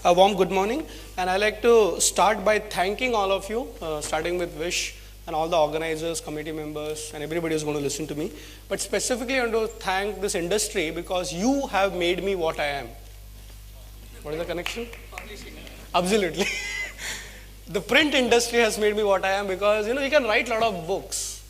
A warm good morning, and I'd like to start by thanking all of you, starting with Vish and all the organizers, committee members, and everybody who's going to listen to me. But specifically, I want to thank this industry because you have made me what I am. What is the connection? Publishing. Absolutely. The print industry has made me what I am because, you can write a lot of books,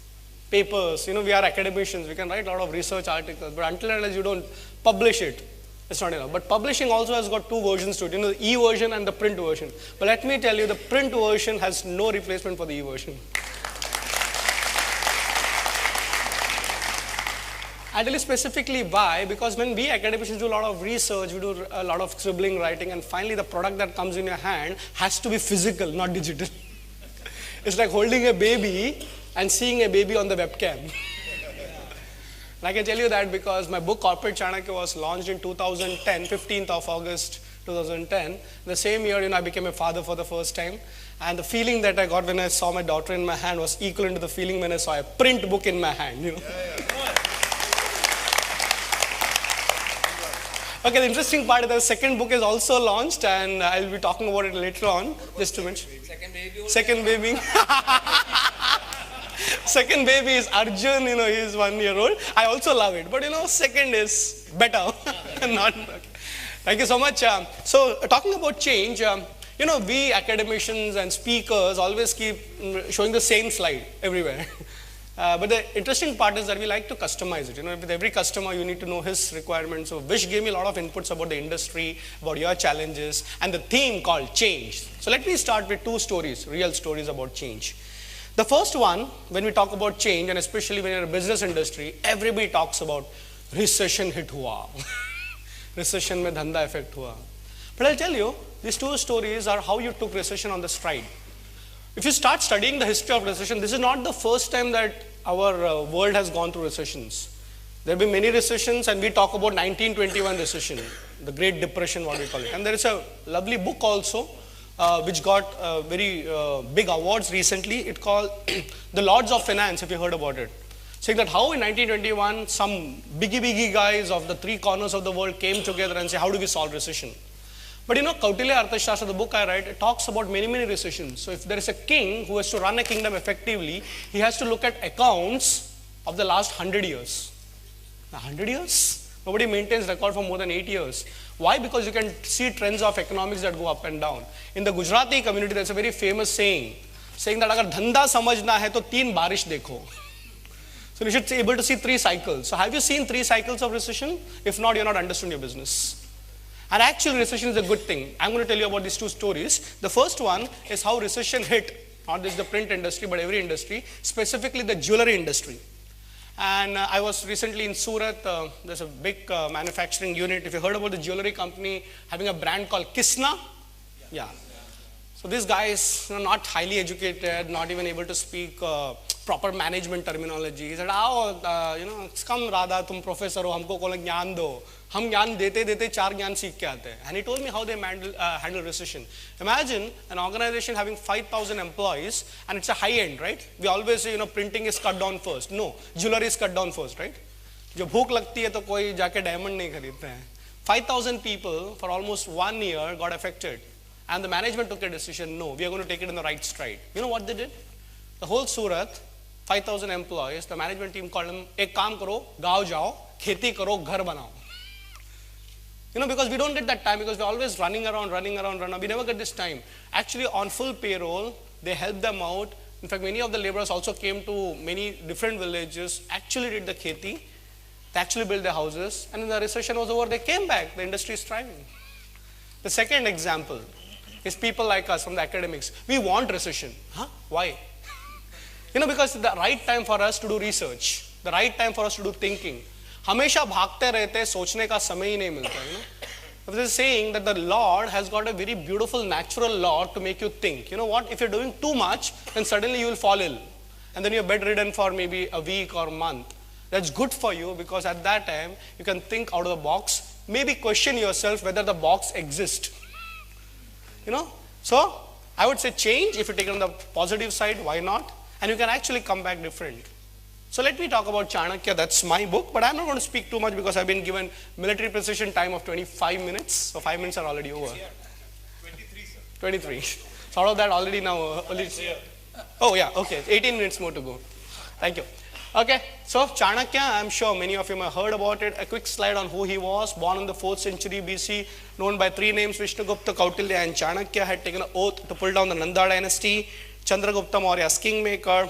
papers, we are academicians, we can write a lot of research articles, but until and unless you don't publish it, it's not enough. But publishing also has got two versions to it, the e-version and the print version. But let me tell you, the print version has no replacement for the e-version. I'll tell you specifically why, because when we academicians do a lot of research, we do a lot of scribbling, writing, and finally the product that comes in your hand has to be physical, not digital. It's like holding a baby and seeing a baby on the webcam. And I can tell you that because my book Corporate Chanakya was launched in 2010, 15th of August 2010. The same year, I became a father for the first time. And the feeling that I got when I saw my daughter in my hand was equivalent to the feeling when I saw a print book in my hand. Okay, the interesting part is the second book is also launched, and I'll be talking about it later on. Just to mention. Second baby. Second baby is Arjun, he's 1 year old. I also love it, but second is better. Not okay. Thank you so much. So talking about change, we academicians and speakers always keep showing the same slide everywhere. But the interesting part is that we like to customize it. With every customer, you need to know his requirements. So Vish gave me a lot of inputs about the industry, about your challenges, and the theme called change. So let me start with two stories, real stories about change. The first one, when we talk about change, and especially when you're in a business industry, everybody talks about recession hit hua. Recession mein dhanda effect hua. But I'll tell you, these two stories are how you took recession on the stride. If you start studying the history of recession, this is not the first time that our world has gone through recessions. There have been many recessions, and we talk about 1921 recession, the Great Depression, what we call it. And there is a lovely book also, which got very big awards recently. It's called The Lords of Finance, if you heard about it. Saying that how in 1921, some biggie guys of the three corners of the world came together and say, how do we solve recession? But Kautilya Arthashastra, the book I write, it talks about many recessions. So if there is a king who has to run a kingdom effectively, he has to look at accounts of the last 100 years. 100 years? Nobody maintains record for more than 8 years. Why? Because you can see trends of economics that go up and down. In the Gujarati community, there's a very famous saying that agar dhanda samajhna hai to teen barish dekho. So you should be able to see 3 cycles. So have you seen 3 cycles of recession? If not, you're not understood your business. And actually, recession is a good thing. I'm going to tell you about these two stories. The first one is how recession hit, not just the print industry, but every industry, specifically the jewelry industry. And I was recently in Surat. There's a big manufacturing unit. If you heard about the jewelry company having a brand called Kisna, yeah. So this guy is not highly educated, not even able to speak proper management terminology. He said, come Radha, tum professor ho, humko koi gyan do. Hum gyan dete 4 gyan seekh ke aate. And he told me how they handle recession. Imagine an organization having 5,000 employees, and it's a high end, right? We always say, printing is cut down first. No, jewelry is cut down first, right? Jo bhook lagti hai to koi jaake diamond nahi kharidta hai. 5,000 people for almost 1 year got affected. And the management took a decision, no, we are going to take it in the right stride. You know what they did? The whole Surat, 5,000 employees, the management team called them, ek kaam karo, gaon jao, kheti karo, ghar banao. Because we don't get that time, because we're always running around. We never get this time. Actually, on full payroll, they helped them out. In fact, many of the laborers also came to many different villages, actually did the kheti, they actually built their houses, and when the recession was over, they came back. The industry is thriving. The second example is people like us from the academics. We want recession. Huh? Why? Because it's the right time for us to do research, the right time for us to do thinking. हमेशा भागते रहते सोचने का समय ही नहीं मिलता. There is a saying that the Lord has got a very beautiful natural law to make you think. You know what? If you're doing too much, then suddenly you will fall ill. And then you're bedridden for maybe a week or a month. That's good for you, because at that time, you can think out of the box, maybe question yourself whether the box exists. So I would say change, if you take it on the positive side, why not? And you can actually come back different. So let me talk about Chanakya. That's my book, but I'm not going to speak too much because I've been given military precision time of 25 minutes. So 5 minutes are already over. 23. So out of that already now, oh yeah, okay, 18 minutes more to go. Thank you. Okay, so Chanakya, I'm sure many of you have heard about it. A quick slide on who he was. Born in the 4th century BC, known by 3 names, Vishnugupta, Kautilya and Chanakya, had taken an oath to pull down the Nanda dynasty. Chandragupta Maurya's kingmaker,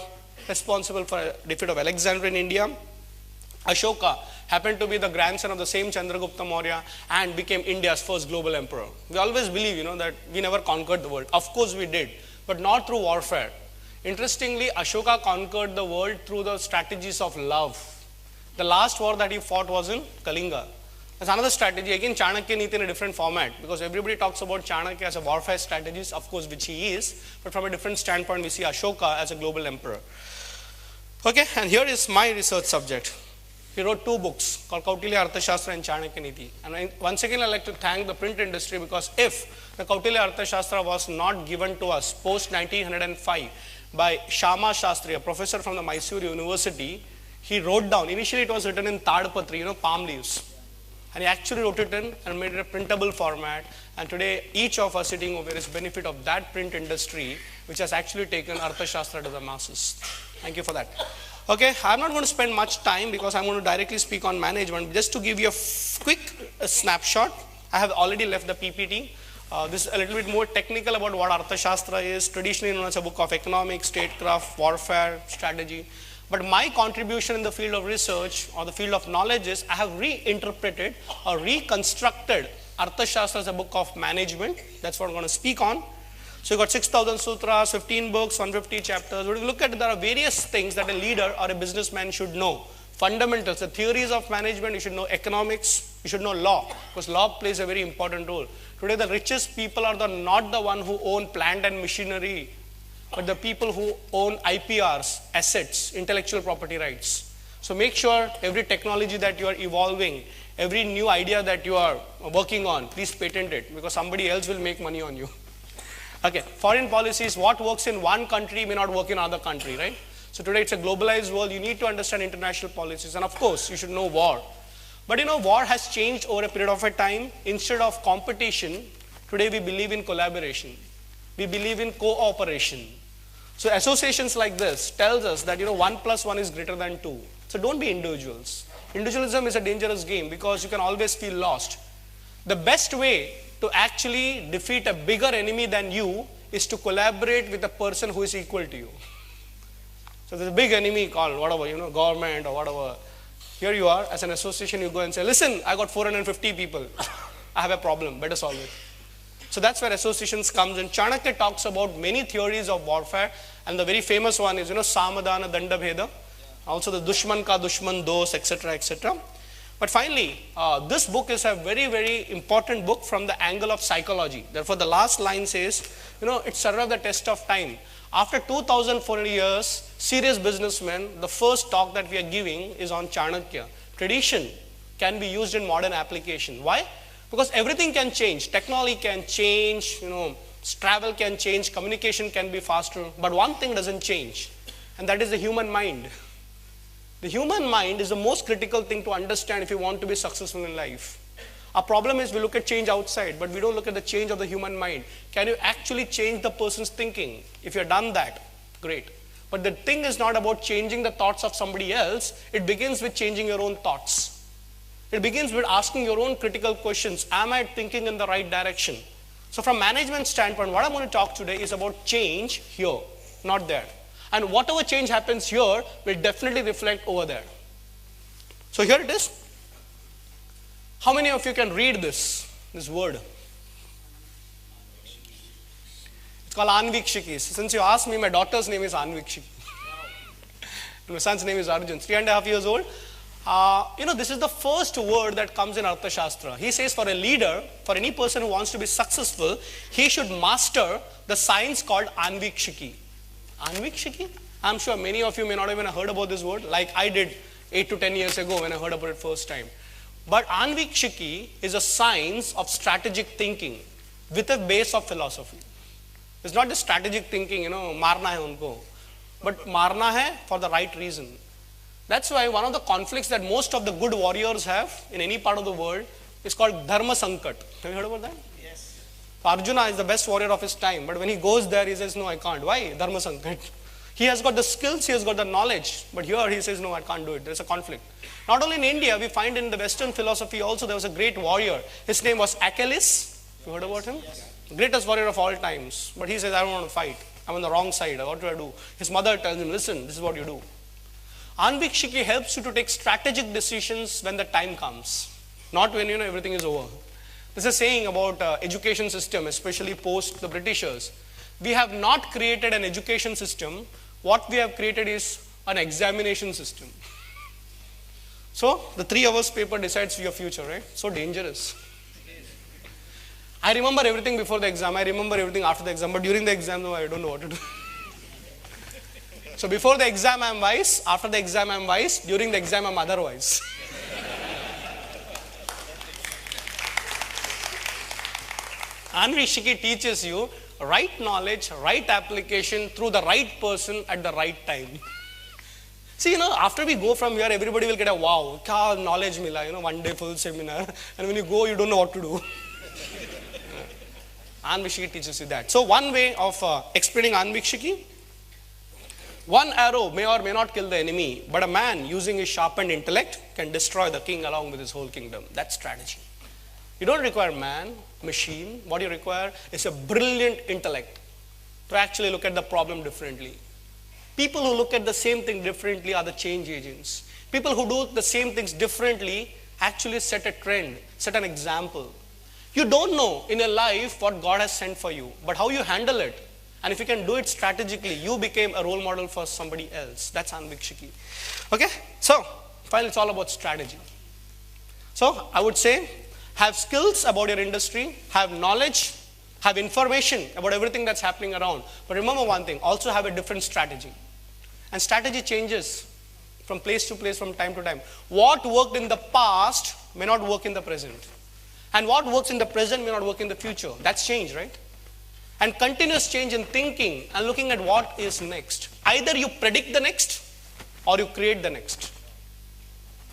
responsible for a defeat of Alexander in India. Ashoka happened to be the grandson of the same Chandragupta Maurya and became India's first global emperor. We always believe, that we never conquered the world. Of course we did, but not through warfare. Interestingly, Ashoka conquered the world through the strategies of love. The last war that he fought was in Kalinga. That's another strategy. Again, Chanakya Niti in a different format, because everybody talks about Chanakya as a warfare strategist, of course, which he is, but from a different standpoint, we see Ashoka as a global emperor. Okay, and here is my research subject. He wrote 2 books called Kautilya Arthashastra and Chanakya Niti. And once again, I'd like to thank the print industry, because if the Kautilya Arthashastra was not given to us post 1905 by Shama Shastri, a professor from the Mysore University, he wrote down, initially it was written in Tadpatri, palm leaves. And he actually wrote it in and made it a printable format. And today, each of us sitting over here is benefit of that print industry, which has actually taken Arthashastra to the masses. Thank you for that. Okay, I'm not going to spend much time because I'm going to directly speak on management. Just to give you a quick snapshot, I have already left the PPT. This is a little bit more technical about what Arthashastra is, traditionally known as a book of economics, statecraft, warfare, strategy. But my contribution in the field of research or the field of knowledge is I have reinterpreted or reconstructed Arthashastra as a book of management. That's what I'm going to speak on. So you got 6,000 sutras, 15 books, 150 chapters. But if you look at it, there are various things that a leader or a businessman should know. Fundamentals, the theories of management, you should know economics, you should know law, because law plays a very important role. Today the richest people are not the one who own plant and machinery, but the people who own IPRs, assets, intellectual property rights. So make sure every technology that you are evolving, every new idea that you are working on, please patent it, because somebody else will make money on you. Okay, foreign policies, what works in one country may not work in another country, right? So today it's a globalized world, you need to understand international policies, and of course you should know war. But war has changed over a period of a time. Instead of competition, today we believe in collaboration. We believe in cooperation. So associations like this tells us that 1 + 1 is greater than 2. So don't be individuals. Individualism is a dangerous game because you can always feel lost. The best way to actually defeat a bigger enemy than you is to collaborate with a person who is equal to you. So there's a big enemy called whatever, government or whatever. Here you are, as an association, you go and say, listen, I got 450 people. I have a problem, better solve it. So that's where associations comes in. Chanakya talks about many theories of warfare, and the very famous one is, Samadhana Danda Bheda. Also the Dushman ka Dushman Dos, etc., etc. But finally, this book is a very, very important book from the angle of psychology. Therefore, the last line says, it survived the test of time. After 2,400 years, serious businessmen, the first talk that we are giving is on Chanakya. Tradition can be used in modern application. Why? Because everything can change. Technology can change, travel can change, communication can be faster. But one thing doesn't change, and that is the human mind. The human mind is the most critical thing to understand if you want to be successful in life. Our problem is we look at change outside, but we don't look at the change of the human mind. Can you actually change the person's thinking? If you have done that, great. But the thing is not about changing the thoughts of somebody else. It begins with changing your own thoughts. It begins with asking your own critical questions. Am I thinking in the right direction? So from management standpoint, what I'm going to talk today is about change here, not there. And whatever change happens here will definitely reflect over there. So here it is. How many of you can read this word? It's called Anvikshiki. Since you asked me, my daughter's name is Anvikshiki. My son's name is Arjun, 3.5 years old. This is the first word that comes in Arthashastra. He says for a leader, for any person who wants to be successful, he should master the science called Anvikshiki. Anvikshiki? I'm sure many of you may not even have heard about this word, like I did 8 to 10 years ago when I heard about it first time. But Anvikshiki is a science of strategic thinking with a base of philosophy. It's not just strategic thinking, marna hai unko, but marna hai for the right reason. That's why one of the conflicts that most of the good warriors have in any part of the world is called Dharma Sankat. Have you heard about that? Yes. Arjuna is the best warrior of his time, but when he goes there, he says, no, I can't. Why? Dharma Sankat. He has got the skills, he has got the knowledge, but here he says, no, I can't do it. There's a conflict. Not only in India, we find in the Western philosophy also there was a great warrior. His name was Achilles. You heard about him? Greatest warrior of all times. But he says, I don't want to fight. I'm on the wrong side. What do I do? His mother tells him, listen, this is what you do. Anvikshiki helps you to take strategic decisions when the time comes, not when everything is over. This is saying about education system, especially post the Britishers. We have not created an education system. What we have created is an examination system. So the 3 hours paper decides your future, right? So dangerous. I remember everything before the exam. I remember everything after the exam. But during the exam, no, I don't know what to do. So before the exam, I'm wise. After the exam, I'm wise. During the exam, I'm otherwise. Anvikshiki teaches you right knowledge, right application through the right person at the right time. See, after we go from here, everybody will get a wow, kya knowledge mila, one day full seminar. And when you go, you don't know what to do. Anvikshiki teaches you that. So one way of explaining Anvikshiki, one arrow may or may not kill the enemy, but a man using his sharpened intellect can destroy the king along with his whole kingdom. That's strategy. You don't require man, machine. What you require is a brilliant intellect to actually look at the problem differently. People who look at the same thing differently are the change agents. People who do the same things differently actually set a trend, set an example. You don't know in your life what God has sent for you, but how you handle it. And if you can do it strategically, you became a role model for somebody else. That's Anvikshiki. Okay? So, finally, it's all about strategy. So, I would say, have skills about your industry, have knowledge, have information about everything that's happening around. But remember one thing, also have a different strategy. And strategy changes from place to place, from time to time. What worked in the past may not work in the present. And what works in the present may not work in the future. That's change, right? And continuous change in thinking and looking at what is next. Either you predict the next or you create the next.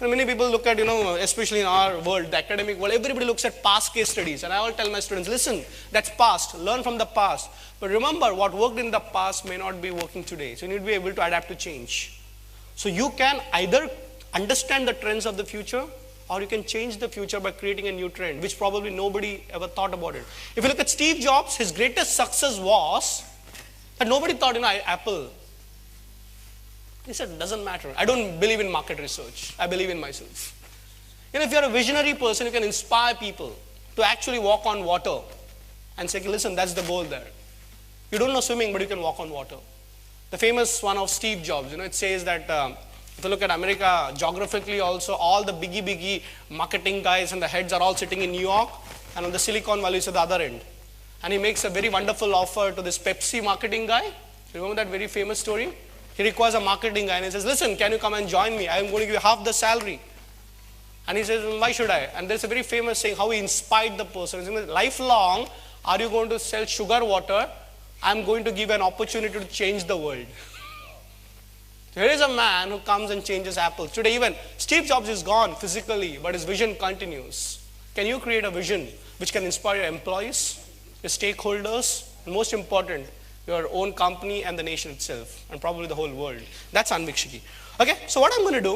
And many people look at, especially in our world, the academic world, everybody looks at past case studies. And I will tell my students, listen, that's past. Learn from the past. But remember, what worked in the past may not be working today. So you need to be able to adapt to change. So you can either understand the trends of the future, or you can change the future by creating a new trend, which probably nobody ever thought about it. If you look at Steve Jobs, his greatest success was that nobody thought, Apple. He said, it doesn't matter. I don't believe in market research. I believe in myself. If you're a visionary person, you can inspire people to actually walk on water and say, listen, that's the goal there. You don't know swimming, but you can walk on water. The famous one of Steve Jobs, it says that if you look at America, geographically also, all the biggie marketing guys and the heads are all sitting in New York, and on the Silicon Valley is at the other end. And he makes a very wonderful offer to this Pepsi marketing guy. Remember that very famous story? He requires a marketing guy and he says, listen, can you come and join me? I am going to give you half the salary. And he says, why should I? And there's a very famous saying, how he inspired the person. He says, lifelong, are you going to sell sugar water? I'm going to give you an opportunity to change the world. Here is a man who comes and changes Apple. Today even, Steve Jobs is gone physically, but his vision continues. Can you create a vision which can inspire your employees, your stakeholders, and most important, your own company and the nation itself, and probably the whole world? That's Anvikshiki. Okay, so what I'm going to do,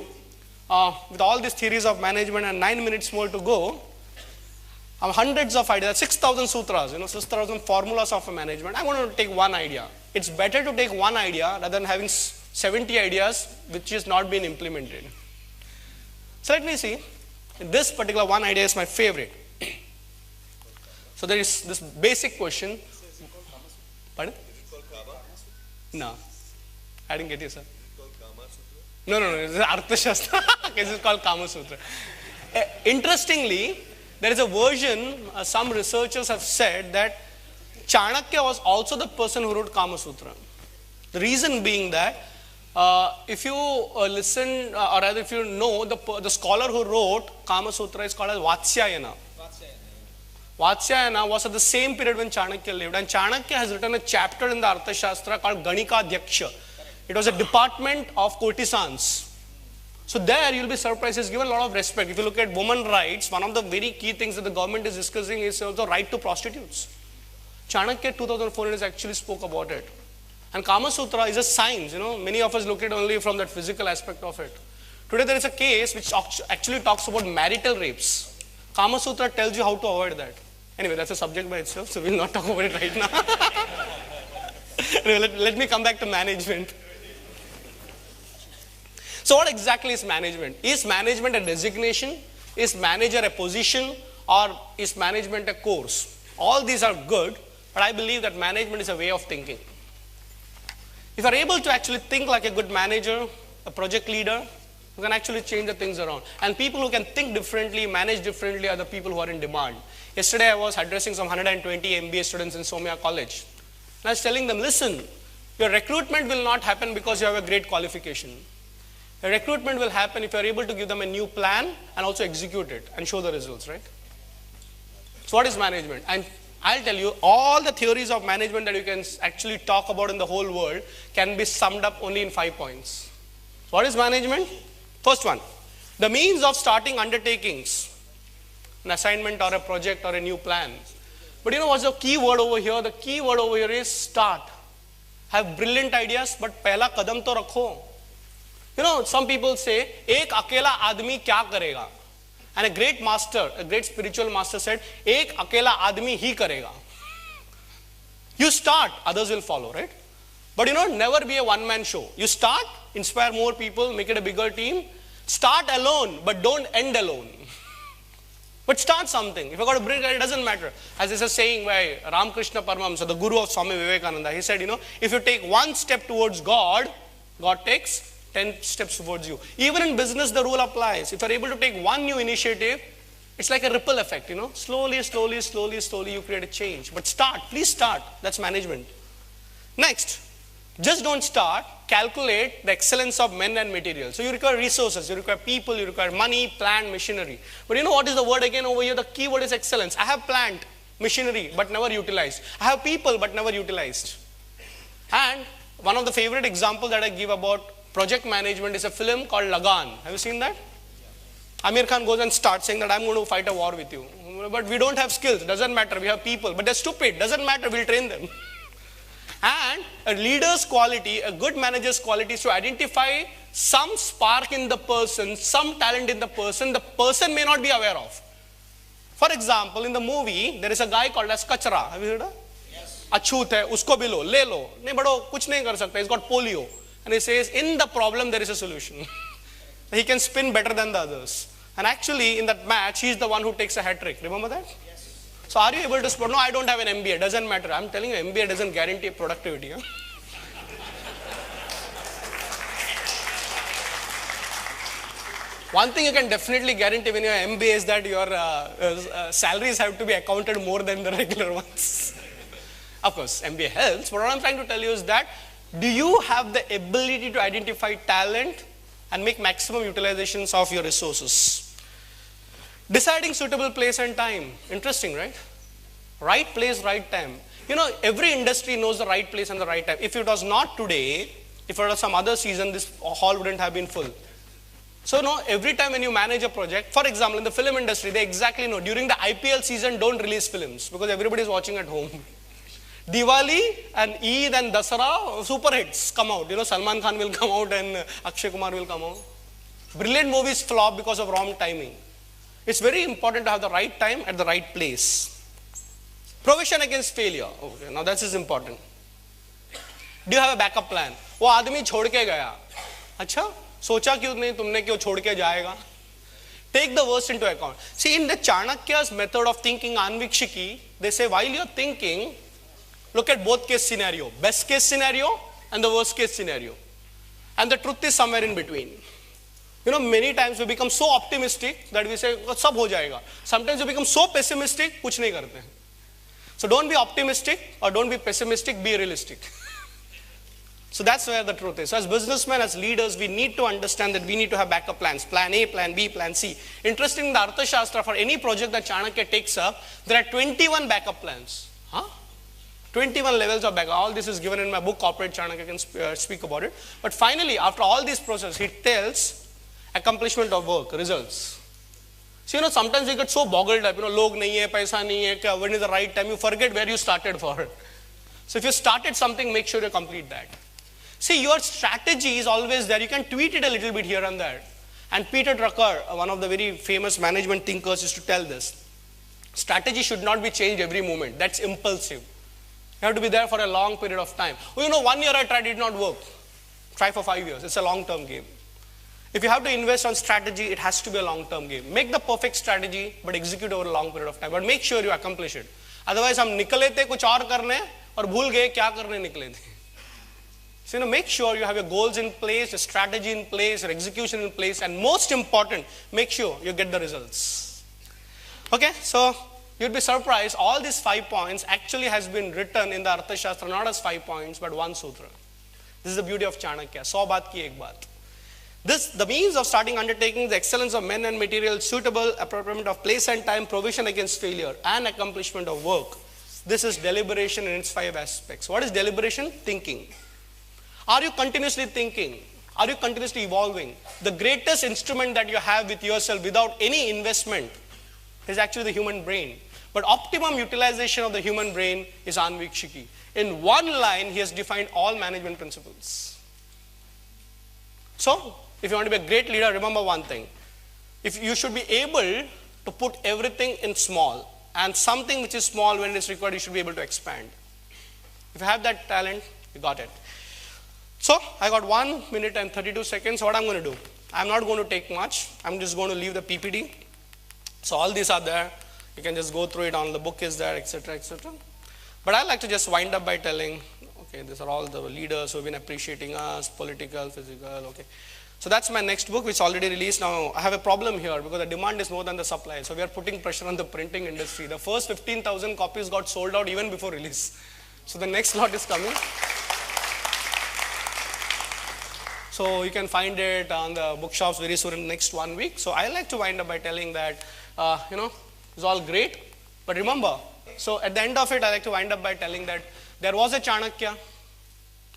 with all these theories of management and 9 minutes more to go, I have hundreds of ideas, 6,000 sutras, 6,000 formulas of management. I want to take one idea. It's better to take one idea rather than having 70 ideas which is not being implemented. So let me see. This particular one idea is my favorite. So there is this basic question. Pardon? No. I didn't get you, sir. No. This is Arthashastra. This is called Kama Sutra. Interestingly, there is a version, some researchers have said that Chanakya was also the person who wrote Kama Sutra. The reason being that if you listen, or rather if you know, the scholar who wrote Kama Sutra is called as Vatsyayana. Vatsyayana was at the same period when Chanakya lived, and Chanakya has written a chapter in the Arthashastra called Ganika Dhyaksha. It was a department of courtesans. So there you'll be surprised, he's given a lot of respect. If you look at women rights, one of the very key things that the government is discussing is also right to prostitutes. Chanakya 2400 actually spoke about it. And Kama Sutra is a science, many of us look at it only from that physical aspect of it. Today there is a case which actually talks about marital rapes. Kama Sutra tells you how to avoid that. Anyway, that's a subject by itself, so we'll not talk about it right now. Anyway, let me come back to management. So what exactly is management? Is management a designation? Is manager a position? Or is management a course? All these are good, but I believe that management is a way of thinking. If you are able to actually think like a good manager, a project leader, you can actually change the things around. And people who can think differently, manage differently are the people who are in demand. Yesterday I was addressing some 120 MBA students in Somya College. And I was telling them, listen, your recruitment will not happen because you have a great qualification. Your recruitment will happen if you are able to give them a new plan and also execute it and show the results, right? So what is management? And I'll tell you, all the theories of management that you can actually talk about in the whole world can be summed up only in 5 points. What is management? First one, the means of starting undertakings, an assignment or a project or a new plan. But you know what's the key word over here? The key word over here is start. Have brilliant ideas, but pehla kadam to rakho. Some people say, ek akela admi kya karega? And a great master, a great spiritual master said, ek akela admi hi karega. You start, others will follow, right? But never be a one-man show. You start, inspire more people, make it a bigger team. Start alone, but don't end alone. But start something. If you got a big idea, it doesn't matter. As there's a saying by Ramakrishna Paramahamsa, the guru of Swami Vivekananda, he said, if you take one step towards God, God takes 10 steps towards you. Even in business, the rule applies. If you're able to take one new initiative, it's like a ripple effect, Slowly, slowly, slowly, slowly, you create a change. But start, please start. That's management. Next, just don't start. Calculate the excellence of men and material. So you require resources, you require people, you require money, plant, machinery. But what is the word again over here? The key word is excellence. I have plant, machinery, but never utilized. I have people, but never utilized. And one of the favorite examples that I give about project management is a film called Lagan. Have you seen that? Amir Khan goes and starts saying that I'm going to fight a war with you. But we don't have skills. Doesn't matter. We have people. But they're stupid. Doesn't matter. We'll train them. And a leader's quality, a good manager's quality is to identify some spark in the person, some talent in the person may not be aware of. For example, in the movie, there is a guy called as Kachra. Have you heard of? Yes. Achut hai, usko bhi lo, le lo. Nahi bado, kuch nahi kar sakta. He's got polio. And he says, in the problem, there is a solution. He can spin better than the others. And actually, in that match, he's the one who takes a hat trick. Remember that? Yes. So are you able to spot? No, I don't have an MBA. Doesn't matter. I'm telling you, MBA doesn't guarantee productivity. Huh? One thing you can definitely guarantee when you have MBA is that your salaries have to be accounted more than the regular ones. Of course, MBA helps. But what I'm trying to tell you is that, do you have the ability to identify talent and make maximum utilizations of your resources? Deciding suitable place and time. Interesting, right? Right place, right time. Every industry knows the right place and the right time. If it was not today, if it was some other season, this hall wouldn't have been full. So every time when you manage a project, for example, in the film industry, they exactly know during the IPL season, don't release films because everybody is watching at home. Diwali and Eid and Dasara, super hits come out. Salman Khan will come out and Akshay Kumar will come out. Brilliant movies flop because of wrong timing. It's very important to have the right time at the right place. Provision against failure. Okay, now that is important. Do you have a backup plan? वो आदमी छोड़ के गया. अच्छा, सोचा क्यों नहीं तुमने क्यों छोड़ के जाएगा? Take the worst into account. See, in the Chanakya's method of thinking, Anvikshiki, they say while you're thinking, look at both case scenario, best case scenario and the worst case scenario. And the truth is somewhere in between. Many times we become so optimistic that we say, sab ho jayega. Sometimes we become so pessimistic, kuch nahi karte. So don't be optimistic or don't be pessimistic, be realistic. So that's where the truth is. So as businessmen, as leaders, we need to understand that we need to have backup plans. Plan A, plan B, plan C. Interesting, in the Arthashastra, for any project that Chanakya takes up, there are 21 backup plans. 21 levels of backup. All this is given in my book, Corporate Chanakya, can speak about it. But finally, after all this process, he tells accomplishment of work, results. So, sometimes you get so boggled up, log nahi hai, paisa nahi hai, when is the right time, you forget where you started for. So if you started something, make sure you complete that. See, your strategy is always there. You can tweak it a little bit here and there. And Peter Drucker, one of the very famous management thinkers, used to tell this. Strategy should not be changed every moment. That's impulsive. You have to be there for a long period of time. 1 year I tried, it did not work. Try for 5 years. It's a long-term game. If you have to invest on strategy, it has to be a long-term game. Make the perfect strategy, but execute over a long period of time. But make sure you accomplish it. Otherwise, हम निकले थे कुछ और करने और भूल गए क्या करने निकले थे. So, make sure you have your goals in place, your strategy in place, your execution in place, and most important, make sure you get the results. Okay, so you'd be surprised, all these 5 points actually has been written in the Arthashastra, not as 5 points, but one sutra. This is the beauty of Chanakya. 100 baat ki ek baat. This, the means of starting undertaking, the excellence of men and material, suitable appropriation of place and time, provision against failure, and accomplishment of work. This is deliberation in its 5 aspects. What is deliberation? Thinking. Are you continuously thinking? Are you continuously evolving? The greatest instrument that you have with yourself without any investment is actually the human brain. But optimum utilization of the human brain is Anvikshiki. In one line, he has defined all management principles. So, if you want to be a great leader, remember one thing. If you should be able to put everything in small, and something which is small when it is required, you should be able to expand. If you have that talent, you got it. So, I got 1 minute and 32 seconds. What I'm going to do? I'm not going to take much. I'm just going to leave the PPT. So, all these are there. You can just go through it on the book is there, etc., etc. But I like to just wind up by telling, okay, these are all the leaders who have been appreciating us, political, physical, okay. So that's my next book, which is already released. Now, I have a problem here because the demand is more than the supply. So we are putting pressure on the printing industry. The first 15,000 copies got sold out even before release. So the next lot is coming. So you can find it on the bookshops very soon in the next 1 week. So I like to wind up by telling that, it's all great. But remember, so at the end of it, I like to wind up by telling that there was a Chanakya.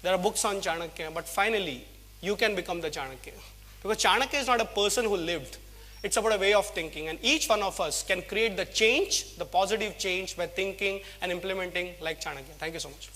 There are books on Chanakya. But finally, you can become the Chanakya. Because Chanakya is not a person who lived. It's about a way of thinking. And each one of us can create the change, the positive change by thinking and implementing like Chanakya. Thank you so much.